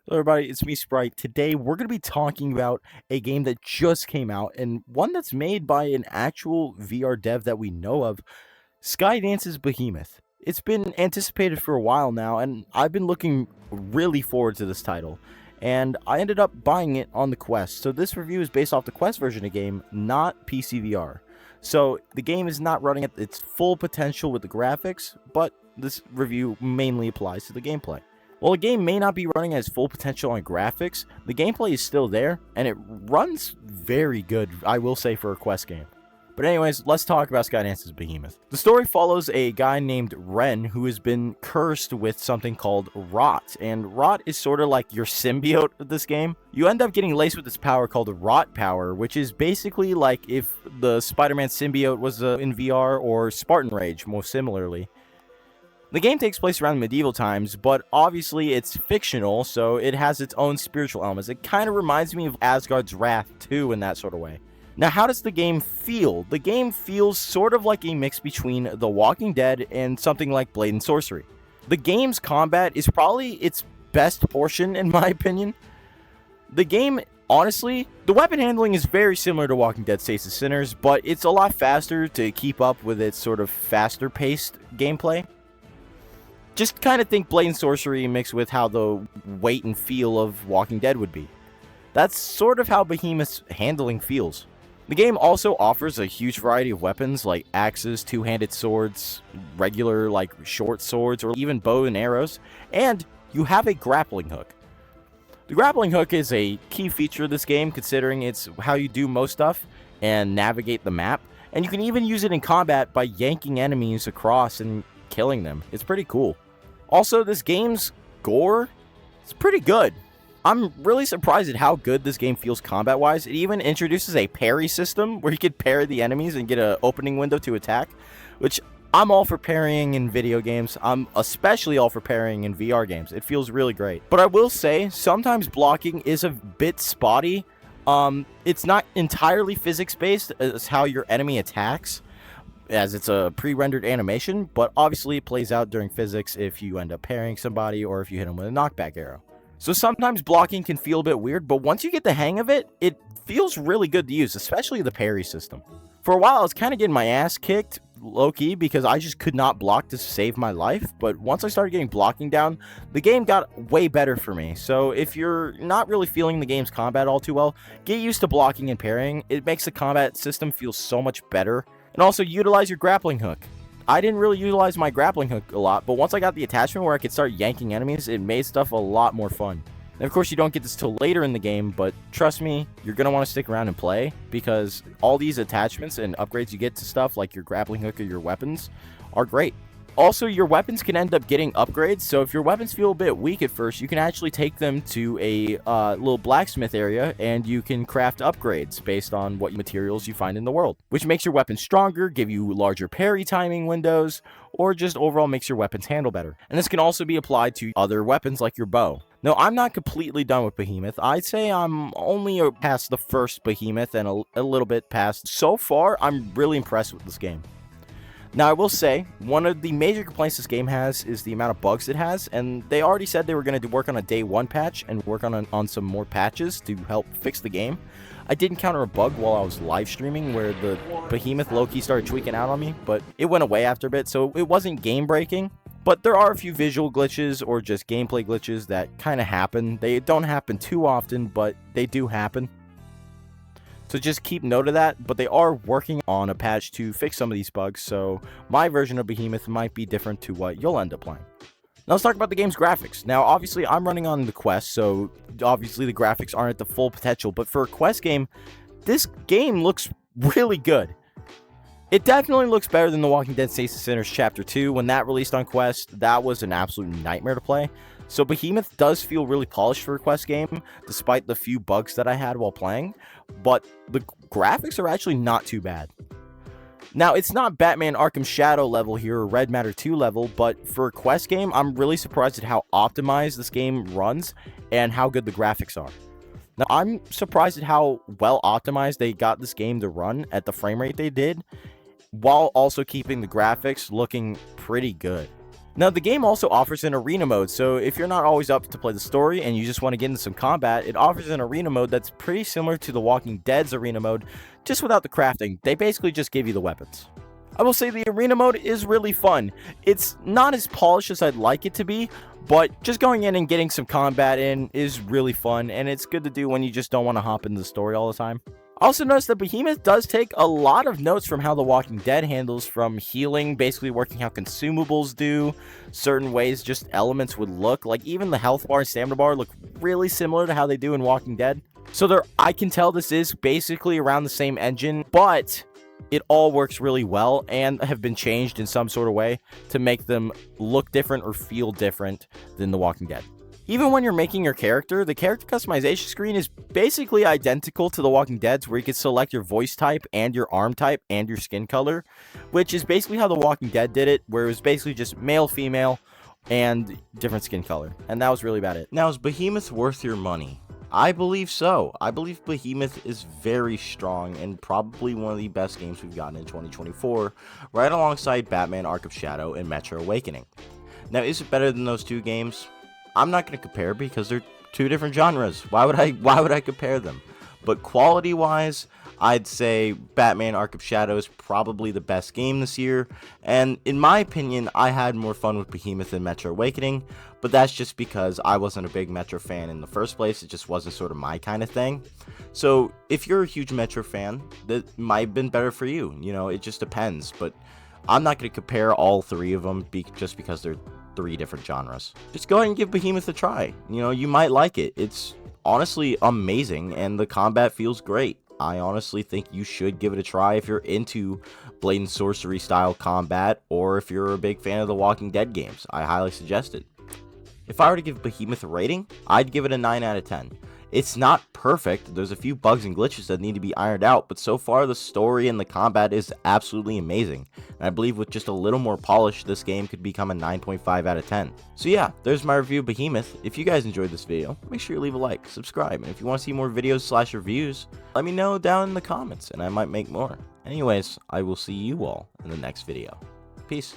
Hello, everybody. It's me, Sprite. Today, we're going to be talking about a game that just came out and one that's made by an actual VR dev that we know of, Skydance's Behemoth. It's been anticipated for a while now, and I've been looking really forward to this title. And I ended up buying it on the Quest. So this review is based off the Quest version of the game, not PC VR. So the game is not running at its full potential with the graphics, but this review mainly applies to the gameplay. While the game may not be running at its full potential on graphics, the gameplay is still there, and it runs very good, I will say, for a Quest game. But anyways, let's talk about Skydance's Behemoth. The story follows a guy named Ren who has been cursed with something called Rot, and Rot is sort of like your symbiote of this game. You end up getting laced with this power called Rot Power, which is basically like if the Spider-Man symbiote was in VR, or Spartan Rage, most similarly. The game takes place around medieval times, but obviously it's fictional, so it has its own spiritual elements. It kind of reminds me of Asgard's Wrath 2 in that sort of way. Now, how does the game feel? The game feels sort of like a mix between The Walking Dead and something like Blade and Sorcery. The game's combat is probably its best portion, in my opinion. The game, honestly, the weapon handling is very similar to Walking Dead Saints and Sinners, but it's a lot faster to keep up with its sort of faster-paced gameplay. Just kind of think Blade and Sorcery mixed with how the weight and feel of Walking Dead would be. That's sort of how Behemoth's handling feels. The game also offers a huge variety of weapons like axes, two-handed swords, regular like short swords, or even bow and arrows, and you have a grappling hook. The grappling hook is a key feature of this game, considering it's how you do most stuff and navigate the map, and you can even use it in combat by yanking enemies across and killing them. It's pretty cool. Also, this game's gore is pretty good. I'm really surprised at how good this game feels combat-wise. It even introduces a parry system where you could parry the enemies and get an opening window to attack, which I'm all for parrying in video games. I'm especially all for parrying in VR games. It feels really great. But I will say, sometimes blocking is a bit spotty. It's not entirely physics-based as how your enemy attacks, as it's a pre-rendered animation, but obviously it plays out during physics if you end up parrying somebody or if you hit them with a knockback arrow. So sometimes blocking can feel a bit weird, but once you get the hang of it, it feels really good to use, especially the parry system. For a while, I was kind of getting my ass kicked, low-key, because I just could not block to save my life, but once I started getting blocking down, the game got way better for me. So if you're not really feeling the game's combat all too well, get used to blocking and parrying. It makes the combat system feel so much better. And also utilize your grappling hook. I didn't really utilize my grappling hook a lot, but once I got the attachment where I could start yanking enemies, it made stuff a lot more fun. And of course, you don't get this till later in the game, but trust me, you're going to want to stick around and play, because all these attachments and upgrades you get to stuff like your grappling hook or your weapons are great. Also, your weapons can end up getting upgrades, so if your weapons feel a bit weak at first, you can actually take them to a little blacksmith area, and you can craft upgrades based on what materials you find in the world, which makes your weapons stronger, give you larger parry timing windows, or just overall makes your weapons handle better. And this can also be applied to other weapons like your bow. Now, I'm not completely done with Behemoth. I'd say I'm only past the first Behemoth and a little bit past. So far, I'm really impressed with this game. Now, I will say, one of the major complaints this game has is the amount of bugs it has, and they already said they were going to work on a day one patch and work on some more patches to help fix the game. I did encounter a bug while I was live streaming where the Behemoth low-key started tweaking out on me, but it went away after a bit, so it wasn't game-breaking. But there are a few visual glitches or just gameplay glitches that kind of happen. They don't happen too often, but they do happen. So just keep note of that, but they are working on a patch to fix some of these bugs, so my version of Behemoth might be different to what you'll end up playing. Now let's talk about the game's graphics. Now obviously I'm running on the Quest, so obviously the graphics aren't at the full potential, but for a Quest game, this game looks really good. It definitely looks better than The Walking Dead Saints and Sinners Chapter 2. When that released on Quest, that was an absolute nightmare to play. So Behemoth does feel really polished for a Quest game, despite the few bugs that I had while playing, but the graphics are actually not too bad. Now, it's not Batman Arkham Shadow level here or Red Matter 2 level, but for a Quest game, I'm really surprised at how optimized this game runs and how good the graphics are. Now, I'm surprised at how well optimized they got this game to run at the frame rate they did, while also keeping the graphics looking pretty good. Now, the game also offers an arena mode, so if you're not always up to play the story and you just want to get into some combat, it offers an arena mode that's pretty similar to The Walking Dead's arena mode, just without the crafting. They basically just give you the weapons. I will say the arena mode is really fun. It's not as polished as I'd like it to be, but just going in and getting some combat in is really fun, and it's good to do when you just don't want to hop into the story all the time. I also noticed that Behemoth does take a lot of notes from how The Walking Dead handles, from healing, basically working how consumables do, certain ways just elements would look, like even the health bar and stamina bar look really similar to how they do in Walking Dead. So I can tell this is basically around the same engine, but it all works really well and have been changed in some sort of way to make them look different or feel different than The Walking Dead. Even when you're making your character, the character customization screen is basically identical to The Walking Dead's, where you can select your voice type and your arm type and your skin color, which is basically how The Walking Dead did it, where it was basically just male, female, and different skin color. And that was really about it. Now, is Behemoth worth your money? I believe so. I believe Behemoth is very strong and probably one of the best games we've gotten in 2024, right alongside Batman Arkham Shadow and Metro Awakening. Now, is it better than those two games? I'm not going to compare because they're two different genres. Why would I compare them? But quality-wise, I'd say Batman Arkham Shadow is probably the best game this year, and in my opinion, I had more fun with Behemoth than Metro Awakening, but that's just because I wasn't a big Metro fan in the first place. It just wasn't sort of my kind of thing. So if you're a huge Metro fan, that might have been better for you. You know, it just depends, but I'm not going to compare all three of them just because they're three different genres. Just go ahead and give Behemoth a try. You know, you might like it. It's honestly amazing, and the combat feels great. I honestly think you should give it a try if you're into Blade and Sorcery style combat, or if you're a big fan of the Walking Dead games. I highly suggest it. If I were to give Behemoth a rating, I'd give it a 9 out of 10. It's not perfect, there's a few bugs and glitches that need to be ironed out, but so far the story and the combat is absolutely amazing. And I believe with just a little more polish, this game could become a 9.5 out of 10. So yeah, there's my review of Behemoth. If you guys enjoyed this video, make sure you leave a like, subscribe, and if you want to see more videos / reviews, let me know down in the comments and I might make more. Anyways, I will see you all in the next video. Peace.